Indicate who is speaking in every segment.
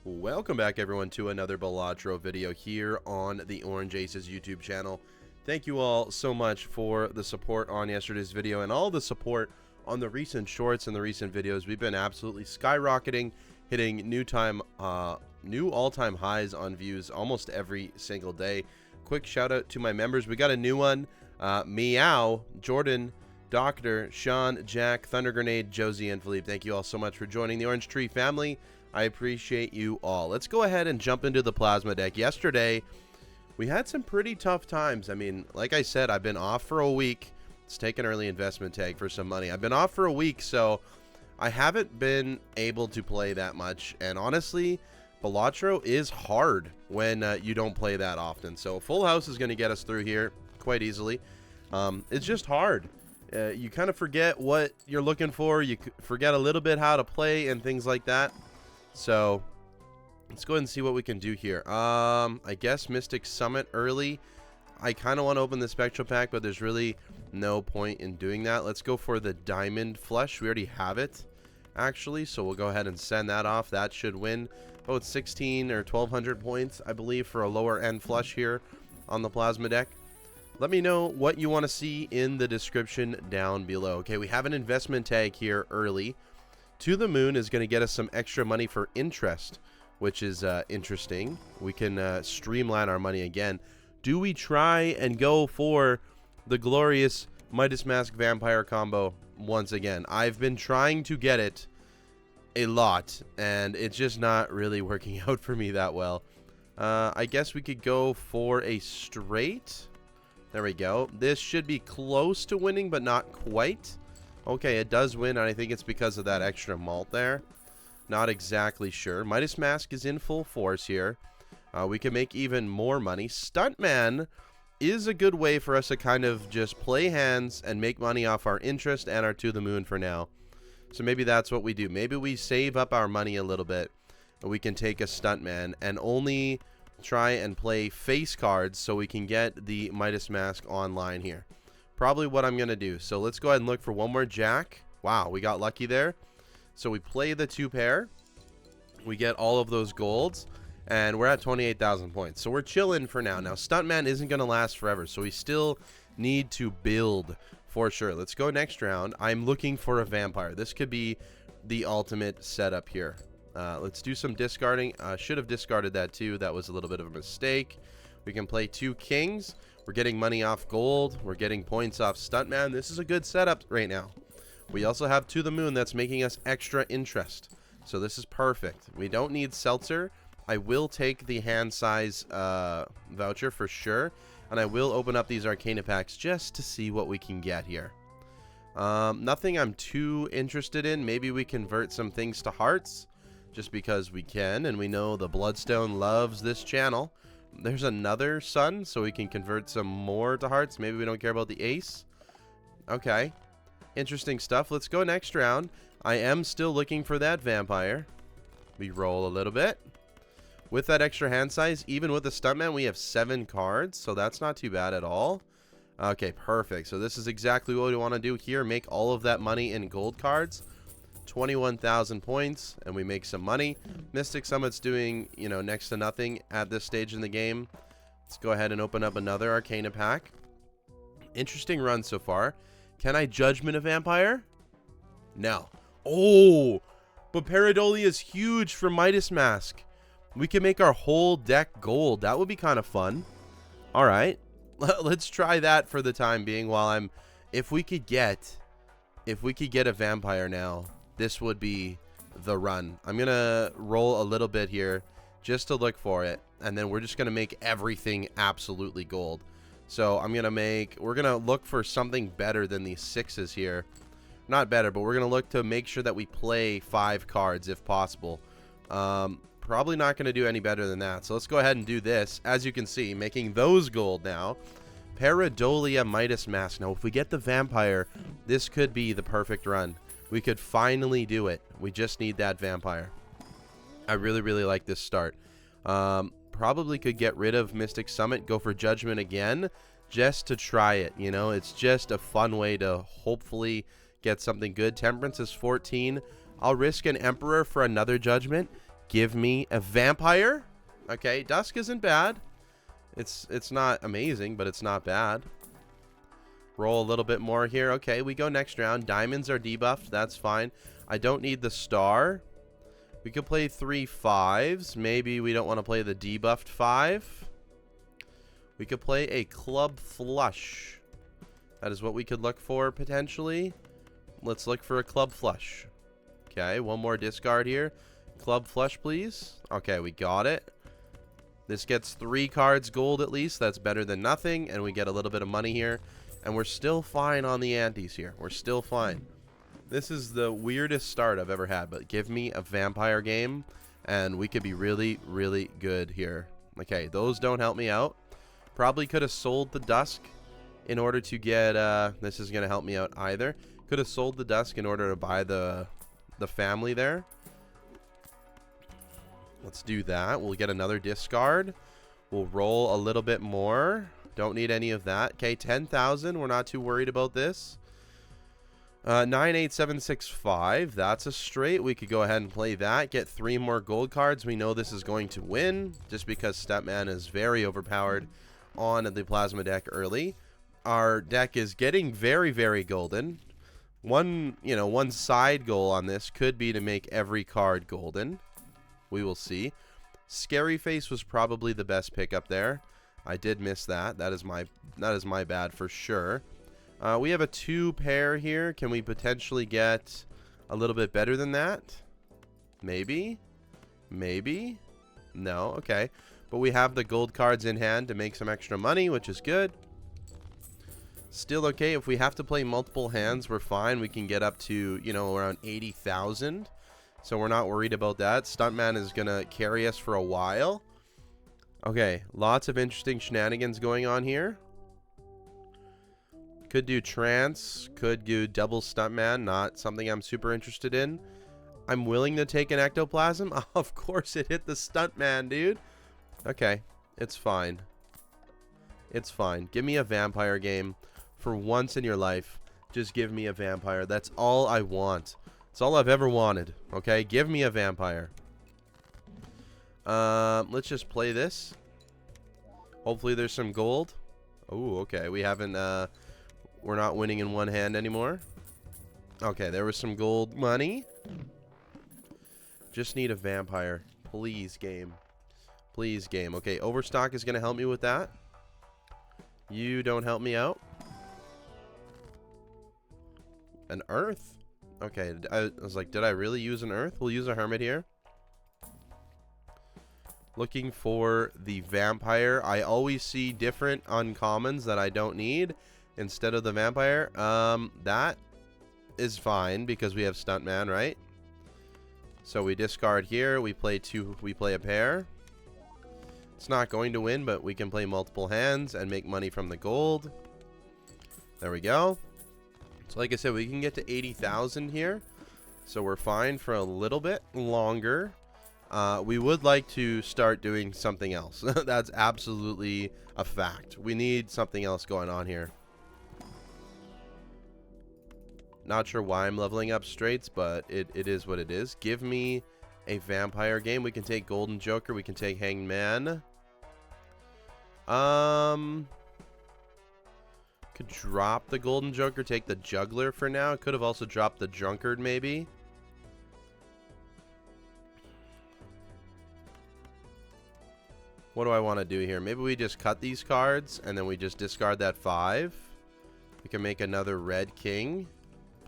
Speaker 1: Welcome back, everyone, to another Balatro video here on the Orange Aces YouTube channel. Thank you all so much for the support on yesterday's video and all the support on the recent shorts and the recent videos. We've been absolutely skyrocketing, hitting new all-time highs on views almost every single day. Quick shout out to my members. We got a new one, Meow, Jordan, Doctor, Sean, Jack, Thunder Grenade, Josie, and Philippe. Thank you all so much for joining the Orange Tree family. I appreciate you all. Let's go ahead and jump into the plasma deck. Yesterday, we had some pretty tough times. I mean, like I said, I've been off for a week. Let's take an early investment tag for some money. I've been off for a week, so I haven't been able to play that much. And honestly, Balatro is hard when you don't play that often. So Full House is going to get us through here quite easily. It's just hard. You kind of forget what you're looking for. You forget a little bit how to play and things like that. So let's go ahead and see what we can do here. I guess Mystic Summit early. I kind of want to open the Spectral Pack, but there's really no point in doing that. Let's go for the Diamond Flush. We already have it, actually, so we'll go ahead and send that off. That should win about 16 or 1200 points, I believe, for a lower end flush here on the Plasma deck. Let me know what you want to see in the description down below. Okay, we have an investment tag here early. To the Moon is going to get us some extra money for interest, which is interesting. We can streamline our money again. Do we try and go for the glorious Midas Mask Vampire combo once again? I've been trying to get it a lot, and it's just not really working out for me that well. I guess we could go for a straight. There we go. This should be close to winning, but not quite. Okay, it does win, and I think it's because of that extra malt there. Not exactly sure. Midas Mask is in full force here. We can make even more money. Stuntman is a good way for us to kind of just play hands and make money off our interest and our To the Moon for now. So maybe that's what we do. Maybe we save up our money a little bit, and we can take a Stuntman and only try and play face cards so we can get the Midas Mask online here. Probably what I'm going to do. So let's go ahead and look for one more Jack. Wow, we got lucky there. So we play the 2 pair. We get all of those golds. And we're at 28,000 points. So we're chilling for now. Now, Stuntman isn't going to last forever. So we still need to build for sure. Let's go next round. I'm looking for a Vampire. This could be the ultimate setup here. Let's do some discarding. Should have discarded that too. That was a little bit of a mistake. We can play 2 Kings. We're getting money off gold. We're getting points off Stuntman. This is a good setup right now. We also have To the Moon that's making us extra interest. So this is perfect. We don't need Seltzer. I will take the hand size voucher for sure. And I will open up these Arcana packs just to see what we can get here. Nothing I'm too interested in. Maybe we convert some things to hearts just because we can. And we know the Bloodstone loves this channel. There's another sun, so we can convert some more to hearts. Maybe we don't care about the ace. Okay. Interesting stuff. Let's go next round. I am still looking for that Vampire. We roll a little bit. With that extra hand size, even with the Stuntman, we have 7 cards, so that's not too bad at all. Okay, perfect. So this is exactly what we want to do here. Make all of that money in gold cards. 21,000 points, and we make some money. Mystic Summit's doing, you know, next to nothing at this stage in the game. Let's go ahead and open up another Arcana pack. Interesting run so far. Can I Judgment a Vampire? No. Oh, but Pareidolia is huge for Midas Mask. We can make our whole deck gold. That would be kind of fun. All right, let's try that for the time being. While I'm, if we could get a Vampire now, this would be the run. I'm going to roll a little bit here just to look for it. And then we're just going to make everything absolutely gold. So I'm going to we're going to look for something better than these 6s here. Not better, but we're going to look to make sure that we play 5 cards if possible. Probably not going to do any better than that. So let's go ahead and do this. As you can see, making those gold now. Pareidolia Midas Mask. Now, if we get the Vampire, this could be the perfect run. We could finally do it. We just need that Vampire. I really, really like this start. Probably could get rid of Mystic Summit, go for Judgment again, just to try it. You know, it's just a fun way to hopefully get something good. Temperance is 14. I'll risk an Emperor for another Judgment. Give me a vampire. Okay, dusk isn't bad. It's not amazing, but it's not bad. Roll a little bit more here. Okay, we go next round. Diamonds are debuffed. That's fine. I don't need the star. We could play 3 5s. Maybe we don't want to play the debuffed 5. We could play a club flush. That is what we could look for, potentially. Let's look for a club flush. Okay, one more discard here. Club flush, please. Okay, we got it. This gets 3 cards gold at least. That's better than nothing. And we get a little bit of money here. And we're still fine on the antes here. We're still fine. This is the weirdest start I've ever had. But give me a vampire game. And we could be really, really good here. Okay, those don't help me out. Probably could have sold the dusk in order to get... this isn't going to help me out either. Could have sold the dusk in order to buy the family there. Let's do that. We'll get another discard. We'll roll a little bit more. Don't need any of that. Okay, 10,000. We're not too worried about this. 98765. That's a straight. We could go ahead and play that. Get 3 more gold cards. We know this is going to win just because Stepman is very overpowered on the plasma deck early. Our deck is getting very, very golden. One side goal on this could be to make every card golden. We will see. Scary Face was probably the best pickup there. I did miss that. That is my bad for sure. We have a 2 pair here. Can we potentially get a little bit better than that? Maybe. Maybe. No. Okay. But we have the gold cards in hand to make some extra money, which is good. Still okay. If we have to play multiple hands, we're fine. We can get up to, around 80,000. So we're not worried about that. Stuntman is going to carry us for a while. Okay, lots of interesting shenanigans going on here. Could do trance. Could do double Stuntman. Not something I'm super interested in. I'm willing to take an ectoplasm. Of course it hit the Stuntman, dude. Okay, it's fine. It's fine. Give me a vampire game. For once in your life, just give me a vampire. That's all I want. It's all I've ever wanted. Okay, give me a vampire. Let's just play this. Hopefully there's some gold. Oh, okay. We haven't, we're not winning in one hand anymore. Okay, there was some gold money. Just need a vampire. Please, game. Please, game. Okay, Overstock is going to help me with that. You don't help me out. An Earth? Okay, I was like, did I really use an Earth? We'll use a Hermit here. Looking for the Vampire. I always see different uncommons that I don't need instead of the Vampire. That is fine because we have Stuntman, right? So we discard here. We play a pair. It's not going to win, but we can play multiple hands and make money from the gold. There we go. So like I said, we can get to 80,000 here. So we're fine for a little bit longer. We would like to start doing something else. That's absolutely a fact. We need something else going on here. Not sure why I'm leveling up straights, but it is what it is. Give me a vampire game. We can take Golden Joker. We can take Hanged Man. Could drop the Golden Joker, take the Juggler for now. Could have also dropped the Drunkard, maybe. What do I want to do here? Maybe we just cut these cards, and then we just discard that 5. We can make another Red King.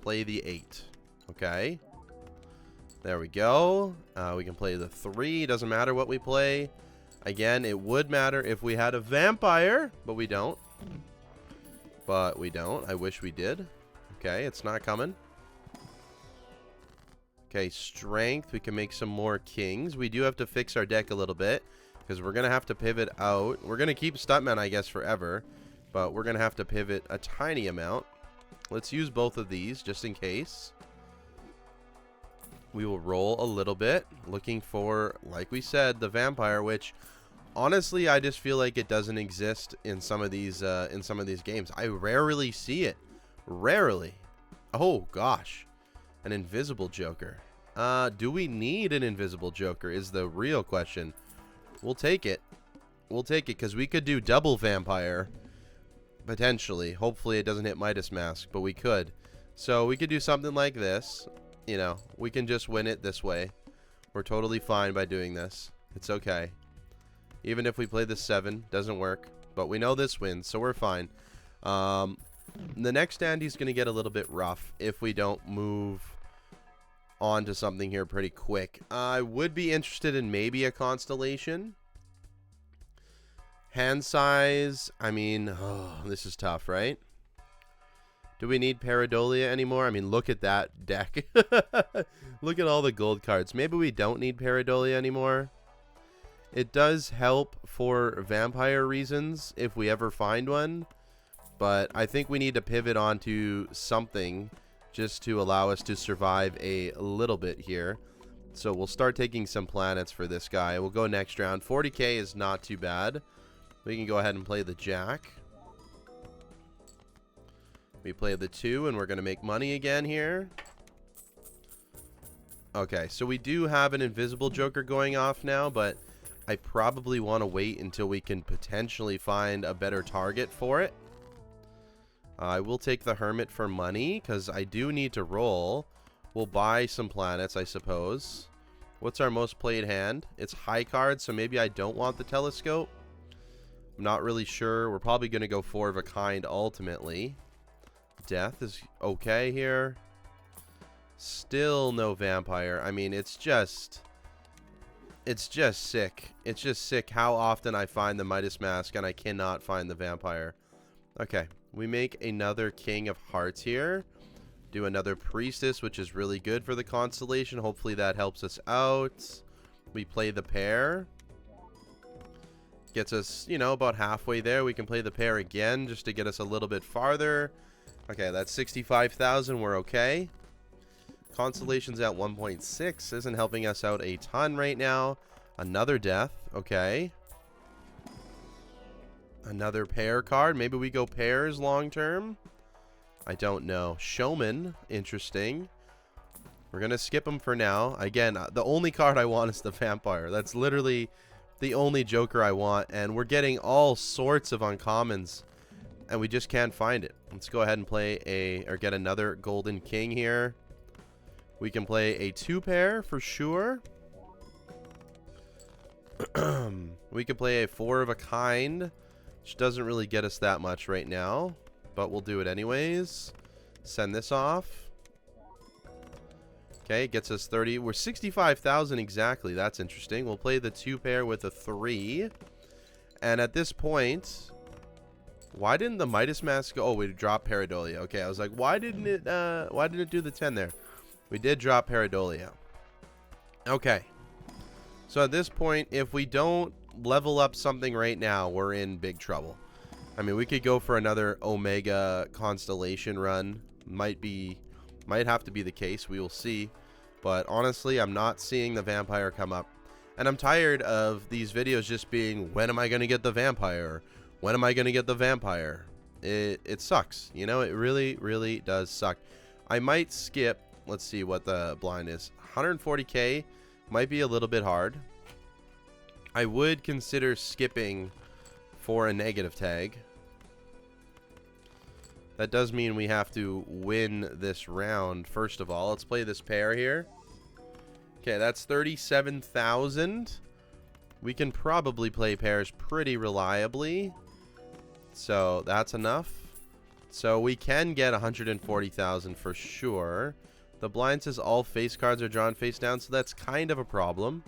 Speaker 1: Play the 8. Okay. There we go. We can play the 3. Doesn't matter what we play. Again, it would matter if we had a Vampire, but we don't. But we don't. I wish we did. Okay, it's not coming. Okay, Strength. We can make some more Kings. We do have to fix our deck a little bit because we're going to have to pivot out. We're going to keep Stuntman, I guess, forever. But we're going to have to pivot a tiny amount. Let's use both of these just in case. We will roll a little bit. Looking for, like we said, the Vampire, which... honestly, I just feel like it doesn't exist in some of these games. I rarely see it. Rarely. Oh gosh, an invisible Joker. Do we need an invisible Joker is the real question. We'll take it. We'll take it because we could do double vampire. Potentially. Hopefully it doesn't hit Midas Mask, but we could. So we could do something like this. You know, we can just win it this way. We're totally fine by doing this. It's okay. Even if we play the 7, doesn't work. But we know this wins, so we're fine. The next stand he's going to get a little bit rough if we don't move on to something here pretty quick. I would be interested in maybe a Constellation. Hand size, I mean, oh, this is tough, right? Do we need Pareidolia anymore? I mean, look at that deck. Look at all the gold cards. Maybe we don't need Pareidolia anymore. It does help for vampire reasons if we ever find one. But I think we need to pivot onto something just to allow us to survive a little bit here. So we'll start taking some planets for this guy. We'll go next round. 40k is not too bad. We can go ahead and play the Jack. We play the 2, and we're going to make money again here. Okay, so we do have an invisible Joker going off now, but I probably want to wait until we can potentially find a better target for it. I will take the Hermit for money, because I do need to roll. We'll buy some planets, I suppose. What's our most played hand? It's high card, so maybe I don't want the Telescope. I'm not really sure. We're probably going to go 4 of a kind ultimately. Death is okay here. Still no vampire. I mean, it's just sick. It's just sick how often I find the Midas Mask and I cannot find the vampire. Okay, we make another King of Hearts here. Do another Priestess, which is really good for the Constellation. Hopefully that helps us out. We play the pair. Gets us, you know, about halfway there. We can play the pair again just to get us a little bit farther. Okay, that's 65,000. We're okay. Constellation's at 1.6. Isn't helping us out a ton right now. Another death. Okay. Another pair card. Maybe we go pairs long term. I don't know. Showman. Interesting. We're going to skip him for now. Again, the only card I want is the vampire. That's literally the only Joker I want. And we're getting all sorts of uncommons. And we just can't find it. Let's go ahead and play or get another Golden King here. We can play a 2-pair for sure. We can play a 4 of a kind, which doesn't really get us that much right now, but we'll do it anyways. Send this off. Okay, it gets us 30. We're 65,000 exactly. That's interesting. We'll play the 2-pair with a 3. And at this point, why didn't the Midas Mask go? Oh, we dropped Pareidolia. Okay, I was like, why didn't it do the 10 there? We did drop Pareidolia. Okay. So at this point, if we don't level up something right now, we're in big trouble. I mean, we could go for another Omega Constellation run. Might have to be the case. We will see. But honestly, I'm not seeing the vampire come up. And I'm tired of these videos just being, when am I going to get the vampire? When am I going to get the vampire? It sucks. You know, it really, really does suck. I might skip. Let's see what the blind is. 140k might be a little bit hard. I would consider skipping for a negative tag. That does mean we have to win this round, first of all. Let's play this pair here. Okay, that's 37,000. We can probably play pairs pretty reliably. So that's enough. So we can get 140,000 for sure. The blind says all face cards are drawn face down, so that's kind of a problem.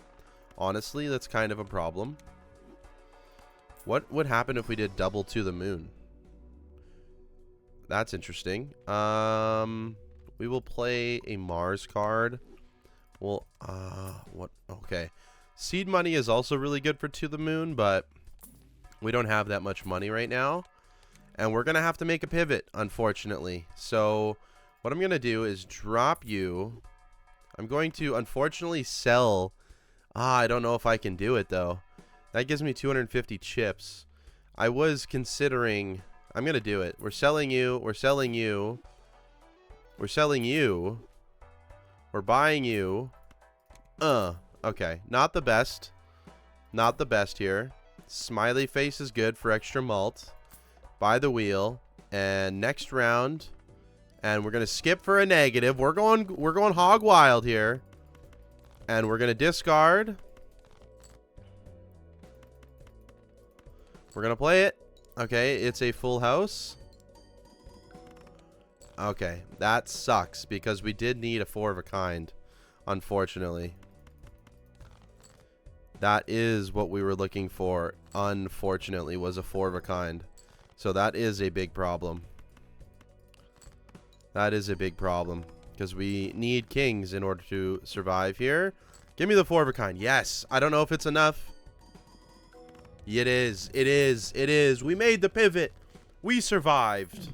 Speaker 1: Honestly, that's kind of a problem. What would happen if we did double to the moon? That's interesting. We will play a Mars card. Well, what? Okay. Seed money is also really good for to the moon, but we don't have that much money right now. And we're going to have to make a pivot, unfortunately. So what I'm going to do is drop you. I'm going to, unfortunately, sell. I don't know if I can do it, though. That gives me 250 chips. I was considering. I'm going to do it. We're selling you. We're selling you. We're selling you. We're buying you. Okay. Not the best. Not the best here. Smiley face is good for extra malt. By the wheel. And next round. And we're going to skip for a negative. We're going hog wild here. And we're going to discard. We're going to play it. Okay, it's a full house. Okay, that sucks because we did need a 4 of a kind, unfortunately. That is what we were looking for, unfortunately, was a 4 of a kind. So that is a big problem. That is a big problem because we need kings in order to survive here. Give me the 4 of a kind. Yes, I don't know if it's enough. It is. It is. It is. We made the pivot. We survived.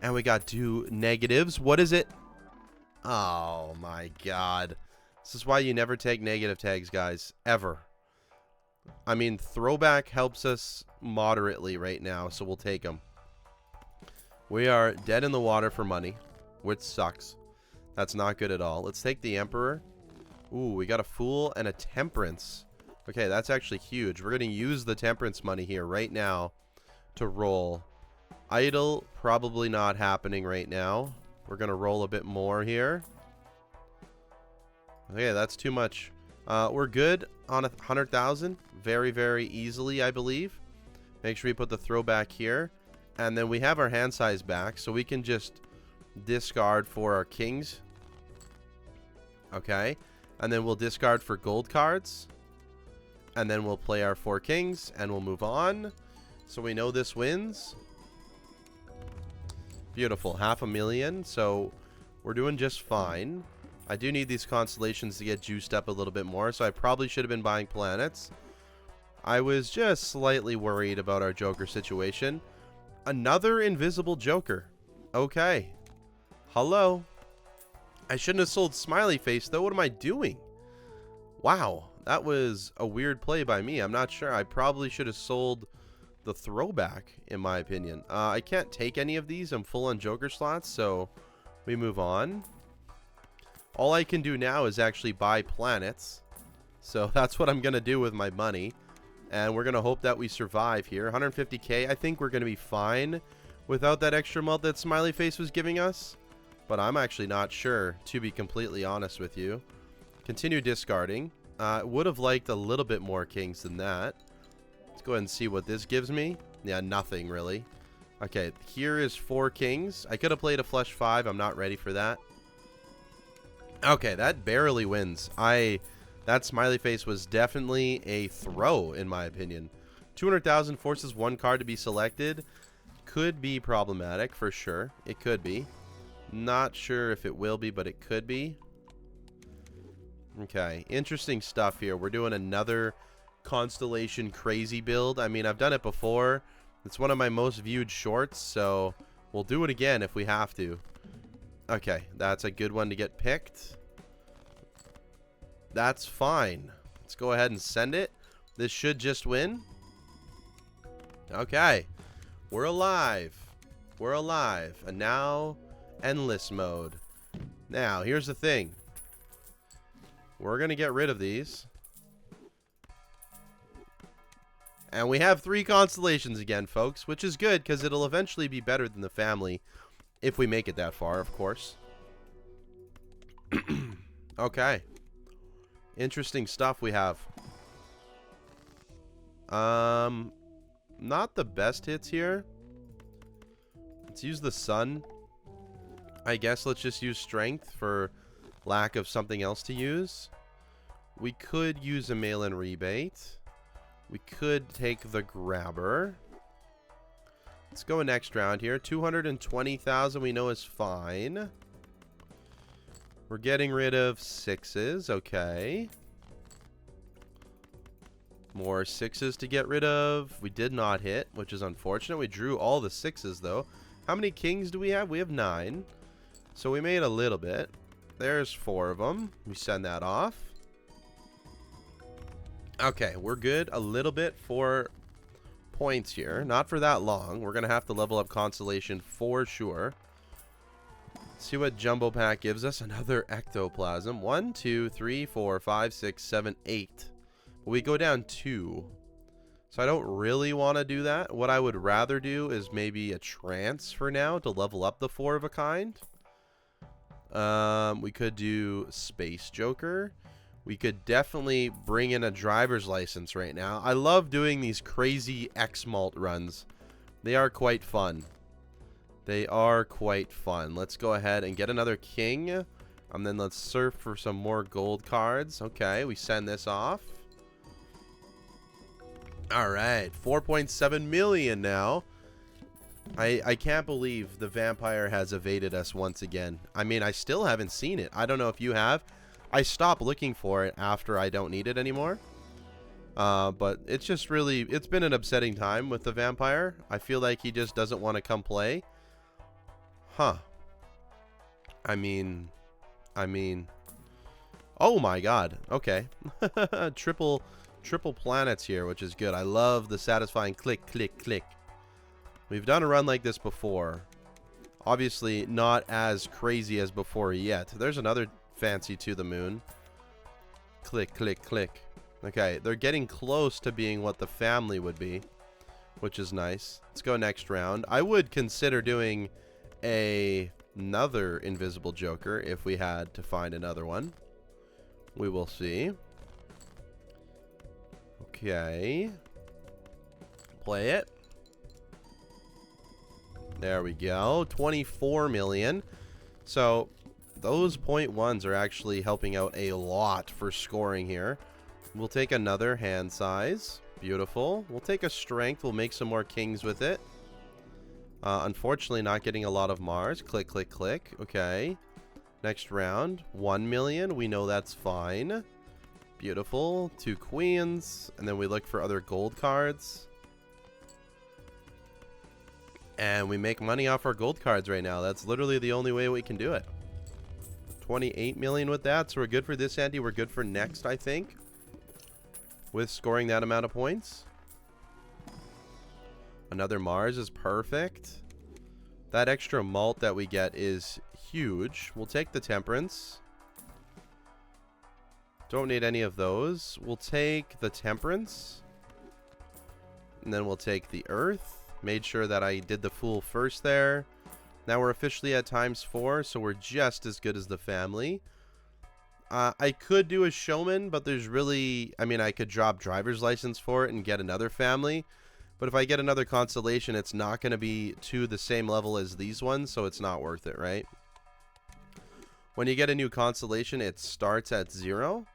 Speaker 1: And we got 2 negatives. What is it? Oh, my God. This is why you never take negative tags, guys. Ever. I mean, throwback helps us moderately right now, so we'll take them. We are dead in the water for money, which sucks. That's not good at all. Let's take the Emperor. Ooh, we got a Fool and a Temperance. Okay, that's actually huge. We're going to use the Temperance money here right now to roll. Idle, probably not happening right now. We're going to roll a bit more here. Okay, that's too much. We're good on 100,000. Very, very easily, I believe. Make sure we put the throwback here. And then we have our hand size back, so we can just discard for our kings. Okay. And then we'll discard for gold cards. And then we'll play our 4 kings, and we'll move on. So we know this wins. Beautiful. 500,000. So we're doing just fine. I do need these constellations to get juiced up a little bit more, so I probably should have been buying planets. I was just slightly worried about our Joker situation. Another invisible Joker. Okay. Hello. I shouldn't have sold Smiley Face, though. What am I doing? Wow. That was a weird play by me. I'm not sure. I probably should have sold the throwback, in my opinion. I can't take any of these. I'm full on Joker slots, so we move on. All I can do now is actually buy planets. So that's what I'm going to do with my money. And we're going to hope that we survive here. 150k, I think we're going to be fine without that extra mult that Smiley Face was giving us. But I'm actually not sure, to be completely honest with you. Continue discarding. Would have liked a little bit more kings than that. Let's go ahead and see what this gives me. Yeah, nothing really. Okay, here is 4 kings. I could have played a flush 5. I'm not ready for that. Okay, that barely wins. That Smiley Face was definitely a throw, in my opinion. 200,000 forces 1 card to be selected. Could be problematic, for sure. It could be. Not sure if it will be, but it could be. Okay, interesting stuff here. We're doing another Constellation crazy build. I mean, I've done it before. It's one of my most viewed shorts, so we'll do it again if we have to. Okay, that's a good one to get picked. That's fine. Let's go ahead and send it. This should just win. Okay, we're alive. We're alive. And now, endless mode. Now, here's the thing. We're going to get rid of these. And we have 3 constellations again, folks, which is good because it'll eventually be better than the family if we make it that far, of course. Okay. Interesting stuff we have. Not the best hits here. Let's use the sun. I guess let's just use strength for lack of something else to use. We could use a mail-in rebate. We could take the grabber. Let's go next round here. 220,000 we know is fine. We're getting rid of 6s. Okay. More 6s to get rid of. We did not hit, which is unfortunate. We drew all the 6s, though. How many kings do we have? We have 9. So we made a little bit. There's 4 of them. We send that off. Okay, we're good a little bit for points here. Not for that long. We're going to have to level up Constellation for sure. See what Jumbo Pack gives us. Another ectoplasm. 1, 2, 3, 4, 5, 6, 7, 8. But we go down 2. So I don't really want to do that. What I would rather do is maybe a trance for now to level up the 4 of a kind. We could do Space Joker. We could definitely bring in a driver's license right now. I love doing these crazy X-Malt runs. They are quite fun. They are quite fun. Let's go ahead and get another king. And then let's surf for some more gold cards. Okay, we send this off. Alright, 4.7 million now. I can't believe the vampire has evaded us once again. I mean, I still haven't seen it. I don't know if you have. I stopped looking for it after I don't need it anymore. But it's just really, it's been an upsetting time with the vampire. I feel like he just doesn't want to come play. Huh. I mean, oh my god. Okay. Triple planets here, which is good. I love the satisfying click, click, click. We've done a run like this before. Obviously, not as crazy as before yet. There's another fancy to the moon. Click, click, click. Okay, they're getting close to being what the family would be, which is nice. Let's go next round. I would consider doing another invisible joker if we had to find another one. We will see. Okay. Play it. There we go. 24 million. So those 0.1s are actually helping out a lot for scoring here. We'll take another hand size. Beautiful. We'll take a strength. We'll make some more kings with it. Unfortunately, not getting a lot of Mars. Click, click, click. Okay. Next round. 1 million. We know that's fine. Beautiful. 2 queens. And then we look for other gold cards. And we make money off our gold cards right now. That's literally the only way we can do it. 28 million with that. So we're good for this ante. We're good for next, I think, with scoring that amount of points. Another Mars is perfect. That extra malt that we get is huge. We'll take the temperance. Don't need any of those. We'll take the temperance. And then we'll take the earth. Made sure that I did the fool first there. Now we're officially at ×4, so we're just as good as the family. I could do a showman, but there's really, I mean, I could drop driver's license for it and get another family. But if I get another Constellation, it's not going to be to the same level as these ones, so it's not worth it, right? When you get a new Constellation, it starts at 0.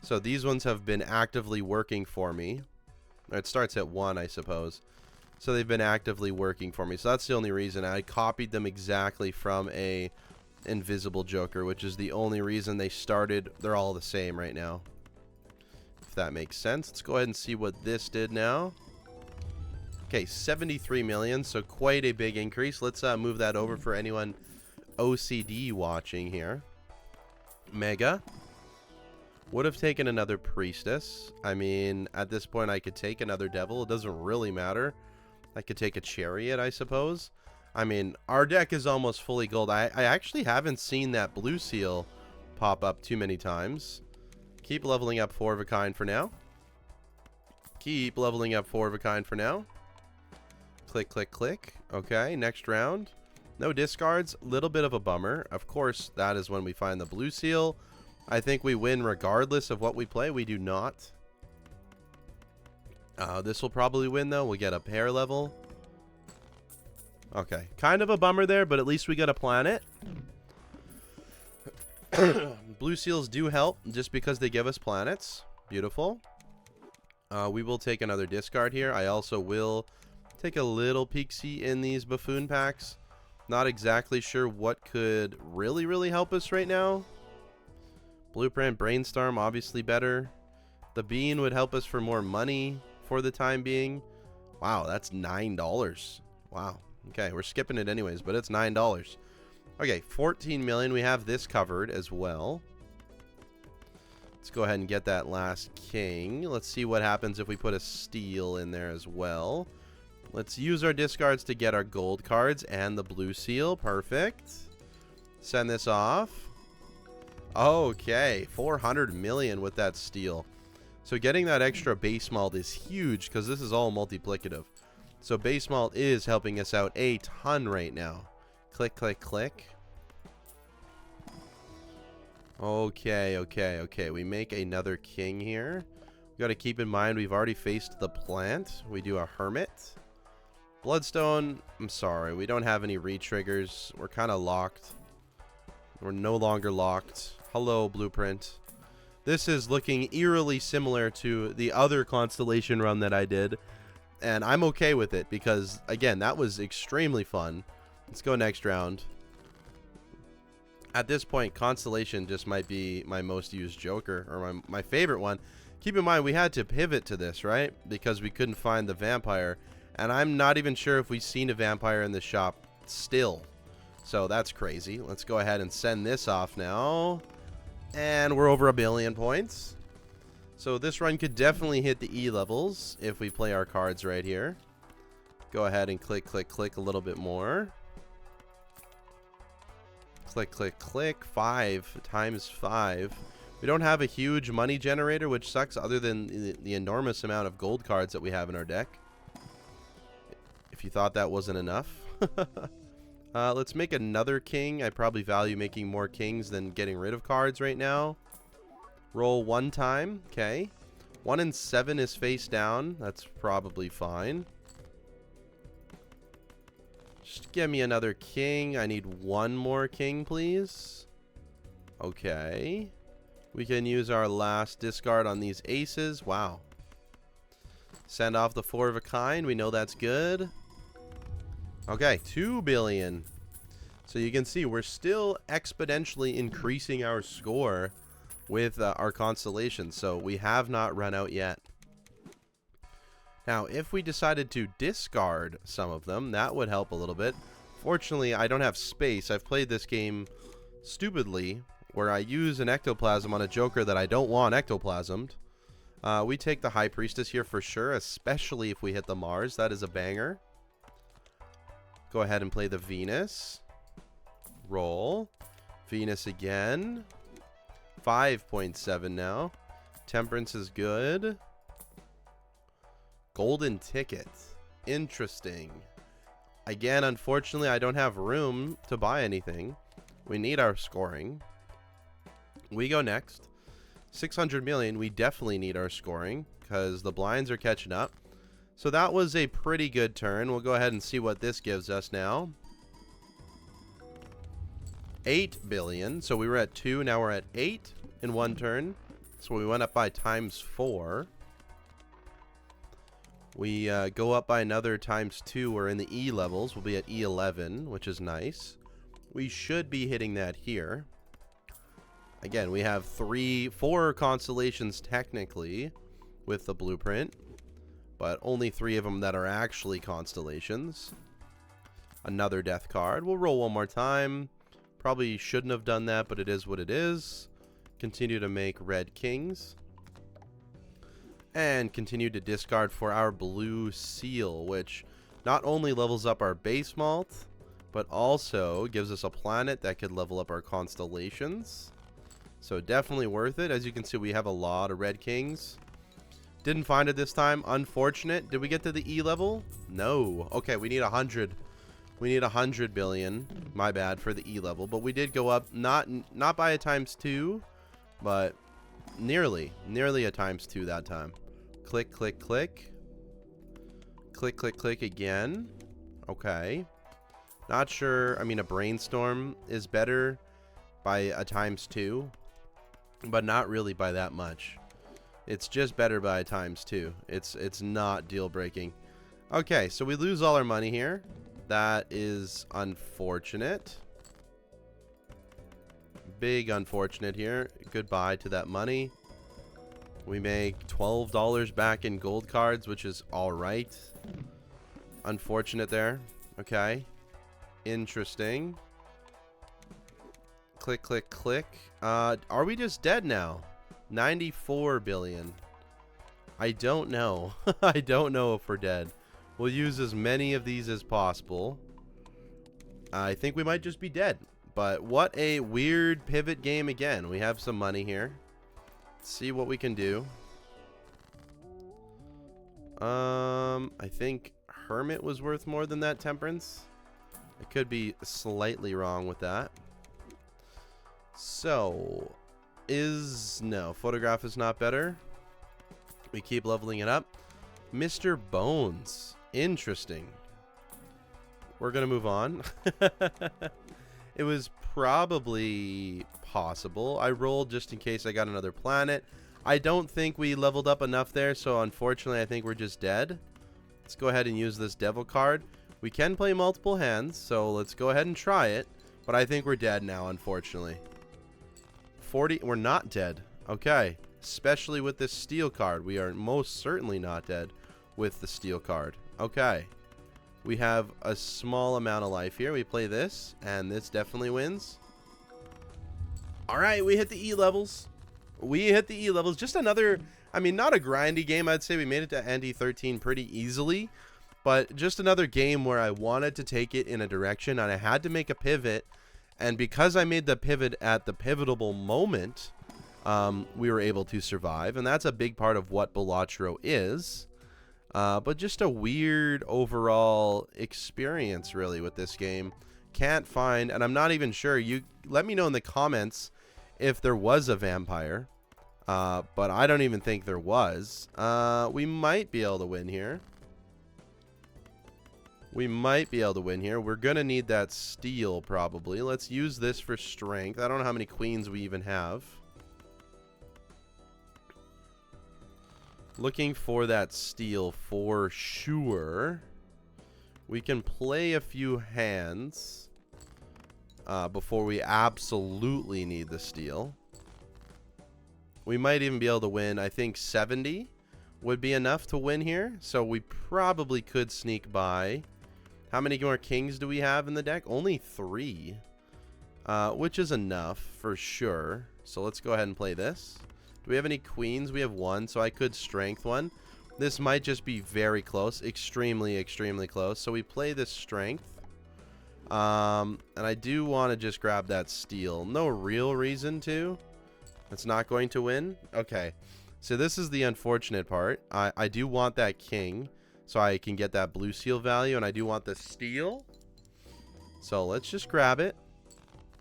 Speaker 1: So these ones have been actively working for me. Or it starts at 1, I suppose. So they've been actively working for me. So that's the only reason. I copied them exactly from a invisible joker, which is the only reason they started. They're all the same right now, if that makes sense. Let's go ahead and see what this did now. Okay, 73 million, so quite a big increase. Let's move that over for anyone OCD watching here. Mega. Would have taken another priestess. I mean, at this point, I could take another devil. It doesn't really matter. I could take a chariot, I suppose. I mean, our deck is almost fully gold. I actually haven't seen that blue seal pop up too many times. Keep leveling up 4 of a kind for now. Keep leveling up 4 of a kind for now. Click, click, click. Okay, next round. No discards. Little bit of a bummer. Of course, that is when we find the blue seal. I think we win regardless of what we play. We do not. This will probably win, though. We'll get a pair level. Okay. Kind of a bummer there, but at least we get a planet. Blue seals do help just because they give us planets. Beautiful. We will take another discard here. I also will take a little peek-see in these buffoon packs. Not exactly sure what could really help us right now. Blueprint, Brainstorm, obviously better. The bean would help us for more money for the time being. Wow, that's $9. Wow. Okay, we're skipping it anyways, but it's $9. Okay, 14 million. We have this covered as well. Let's go ahead and get that last king. Let's see what happens if we put a steel in there as well. Let's use our discards to get our gold cards and the blue seal. Perfect. Send this off. Okay, 400 million with that steel. So getting that extra base malt is huge because this is all multiplicative. So base malt is helping us out a ton right now. Click, click, click. Okay, okay, okay. We make another king here. We got to keep in mind we've already faced the plant. We do a hermit. Bloodstone, I'm sorry. We don't have any re-triggers. We're kind of locked. We're no longer locked. Hello, blueprint. This is looking eerily similar to the other Constellation run that I did. And I'm okay with it because, again, that was extremely fun. Let's go next round. At this point, Constellation just might be my most used Joker, or my favorite one. Keep in mind, we had to pivot to this, right? Because we couldn't find the vampire. And I'm not even sure if we've seen a vampire in the shop still. So that's crazy. Let's go ahead and send this off now. And we're over 1 billion points. So this run could definitely hit the E levels if we play our cards right here. Go ahead and click, click, click a little bit more. Click, click, click. 5 times 5. We don't have a huge money generator, which sucks, other than the enormous amount of gold cards that we have in our deck. If you thought that wasn't enough. Let's make another king. I probably value making more kings than getting rid of cards right now. Roll 1 time. Okay. 1 and 7 is face down. That's probably fine. Just give me another king. I need 1 more king, please. Okay. We can use our last discard on these aces. Wow. Send off the 4 of a kind. We know that's good. Okay, 2 billion. So you can see we're still exponentially increasing our score with our Constellation. So we have not run out yet. Now, if we decided to discard some of them, that would help a little bit. Fortunately, I don't have space. I've played this game stupidly, where I use an ectoplasm on a Joker that I don't want ectoplasmed. We take the High Priestess here for sure, especially if we hit the Mars. That is a banger. Go ahead and play the Venus. Roll. Venus again. 5.7 now. Temperance is good. Golden ticket. Interesting. Again, unfortunately, I don't have room to buy anything. We need our scoring. We go next. 600 million. We definitely need our scoring because the blinds are catching up. So that was a pretty good turn. We'll go ahead and see what this gives us now. 8 billion. So we were at 2. Now we're at 8 in 1 turn. So we went up by times 4. We go up by another times 2. We're in the E levels. We'll be at E11, which is nice. We should be hitting that here. Again, we have 4 constellations technically with the blueprint, but only 3 of them that are actually constellations. Another death card. We'll roll 1 more time. Probably shouldn't have done that, but it is what it is. Continue to make red kings. And continue to discard for our blue seal, which not only levels up our base malt, but also gives us a planet that could level up our constellations. So definitely worth it. As you can see, we have a lot of red kings. Didn't find it this time. Unfortunate. Did we get to the E level? No. Okay, we need 100. We need 100 billion. My bad for the E level. But we did go up, not by a times 2, but nearly a times 2 that time. Click, click, click. Click, click, click again. Okay. Not sure. I mean, a brainstorm is better by a times 2, but not really by that much. It's just better by times 2. It's not deal breaking. Okay, so we lose all our money here. That is unfortunate. Big unfortunate here. Goodbye to that money. We make $12 back in gold cards, which is alright. Unfortunate there. Okay. Interesting. Click, click, click. Are we just dead now? 94 billion. I don't know. I don't know if we're dead. We'll use as many of these as possible. I think we might just be dead. But what a weird pivot game again. We have some money here. Let's see what we can do. I think Hermit was worth more than that Temperance. I could be slightly wrong with that. So, no, Photograph is not better. We keep leveling it up. Mr. Bones. Interesting. We're going to move on. It was probably possible. I rolled just in case I got another planet. I don't think we leveled up enough there, so unfortunately I think we're just dead. Let's go ahead and use this devil card. We can play multiple hands, so let's go ahead and try it. But I think we're dead now, unfortunately. 40, we're not dead. Okay, especially with this steel card. We are most certainly not dead with the steel card. Okay, we have a small amount of life here. We play this, and this definitely wins. All right, we hit the E levels. We hit the E levels. Just another, I mean, not a grindy game. I'd say we made it to ND 13 pretty easily. But just another game where I wanted to take it in a direction, and I had to make a pivot. And because I made the pivot at the pivotal moment, we were able to survive. And that's a big part of what Balatro is. But just a weird overall experience, really, with this game. Can't find, and I'm not even sure. You let me know in the comments if there was a vampire. But I don't even think there was. We might be able to win here. We might be able to win here. We're going to need that steel, probably. Let's use this for strength. I don't know how many queens we even have. Looking for that steel for sure. We can play a few hands before we absolutely need the steel. We might even be able to win. I think 70 would be enough to win here. So we probably could sneak by. How many more kings do we have in the deck? Only 3. Which is enough for sure. So let's go ahead and play this. Do we have any queens? We have 1, so I could strength 1. This might just be very close. Extremely, extremely close. So we play this strength. And I do want to just grab that steel. No real reason to. It's not going to win. Okay. So this is the unfortunate part. I do want that king, so I can get that blue seal value, and I do want the steel. So let's just grab it.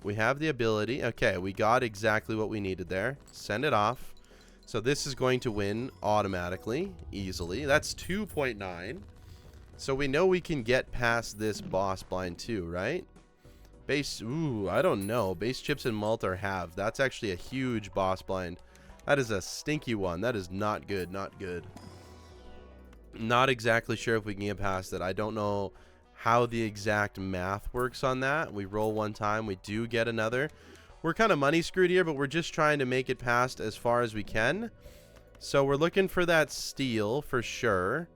Speaker 1: We have the ability. Okay, we got exactly what we needed there. Send it off. So this is going to win automatically, easily. That's 2.9. So we know we can get past this boss blind too, right? Base, ooh, I don't know. Base chips and malt are halved. That's actually a huge boss blind. That is a stinky one. That is not good, not good. Not exactly sure if we can get past it. I don't know how the exact math works on that. We roll one time, we do get another. We're kind of money screwed here, but we're just trying to make it past as far as we can. So we're looking for that steel for sure.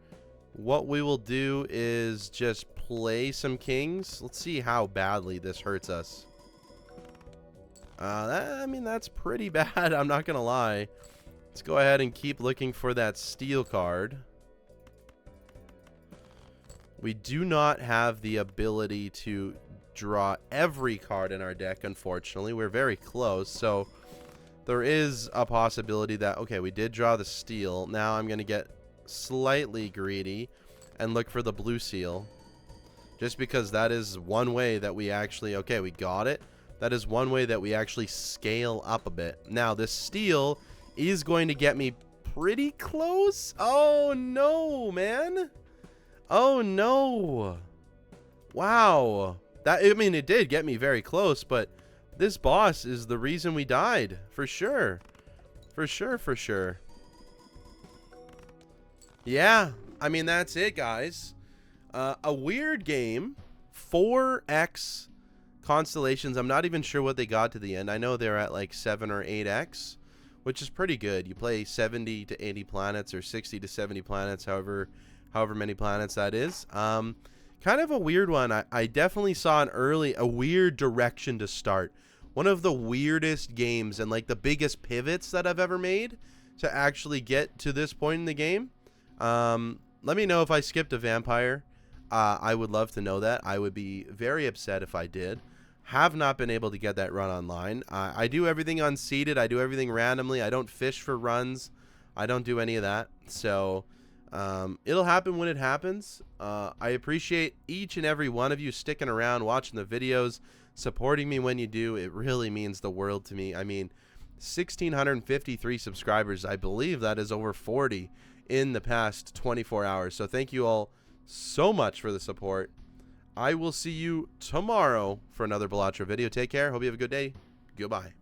Speaker 1: What we will do is just play some kings. Let's see how badly this hurts us. I mean, that's pretty bad. I'm not going to lie. Let's go ahead and keep looking for that steel card. We do not have the ability to draw every card in our deck, unfortunately. We're very close, so there is a possibility that, okay, we did draw the steel. Now I'm going to get slightly greedy and look for the blue seal. Just because that is one way that we actually, okay, we got it. That is one way that we actually scale up a bit. Now, this steel is going to get me pretty close. Oh, no, man. Oh, no. Wow. That, I mean, it did get me very close, but this boss is the reason we died. For sure. For sure, for sure. Yeah. I mean, that's it, guys. A weird game. 4x constellations. I'm not even sure what they got to the end. I know they're at like 7 or 8x, which is pretty good. You play 70 to 80 planets or 60 to 70 planets, however many planets that is. Kind of a weird one. I definitely saw a weird direction to start. One of the weirdest games and like the biggest pivots that I've ever made to actually get to this point in the game. Let me know if I skipped a vampire. I would love to know that. I would be very upset if I did. have not been able to get that run online. I do everything unseeded. I do everything randomly. I don't fish for runs. I don't do any of that. So it'll happen when it happens. I appreciate each and every one of you sticking around, watching the videos, supporting me when you do. It really means the world to me. I mean, 1,653 subscribers. I believe that is over 40 in the past 24 hours. So thank you all so much for the support. I will see you tomorrow for another Balatro video. Take care. Hope you have a good day. Goodbye.